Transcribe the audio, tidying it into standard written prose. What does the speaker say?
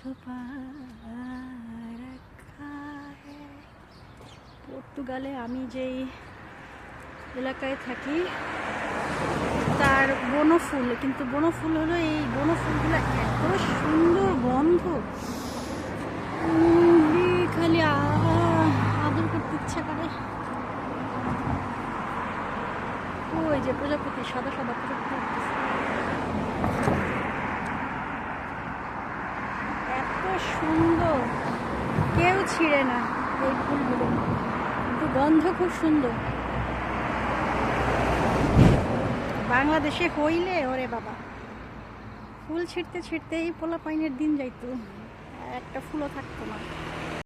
छुपा रखा है। পর্তুগালে আমি যেই এলাকায় থাকি তার বনফুল, কিন্তু বনফুল হলো এই বনফুলগুলো এত সুন্দর গন্ধ, খালি আদর করতে ইচ্ছা করে। ওই যে প্রজাপতি, সাদা সাদা প্রজাপতি এত সুন্দর, কেউ ছিঁড়ে না এই ফুলগুলো, কিন্তু গন্ধ খুব সুন্দর। বাংলাদেশে হইলে ওরে বাবা, ফুল ছিঁড়তে ছিঁড়তেই পোলাপাইনের দিন যাইতো, একটা ফুলও থাকতো না।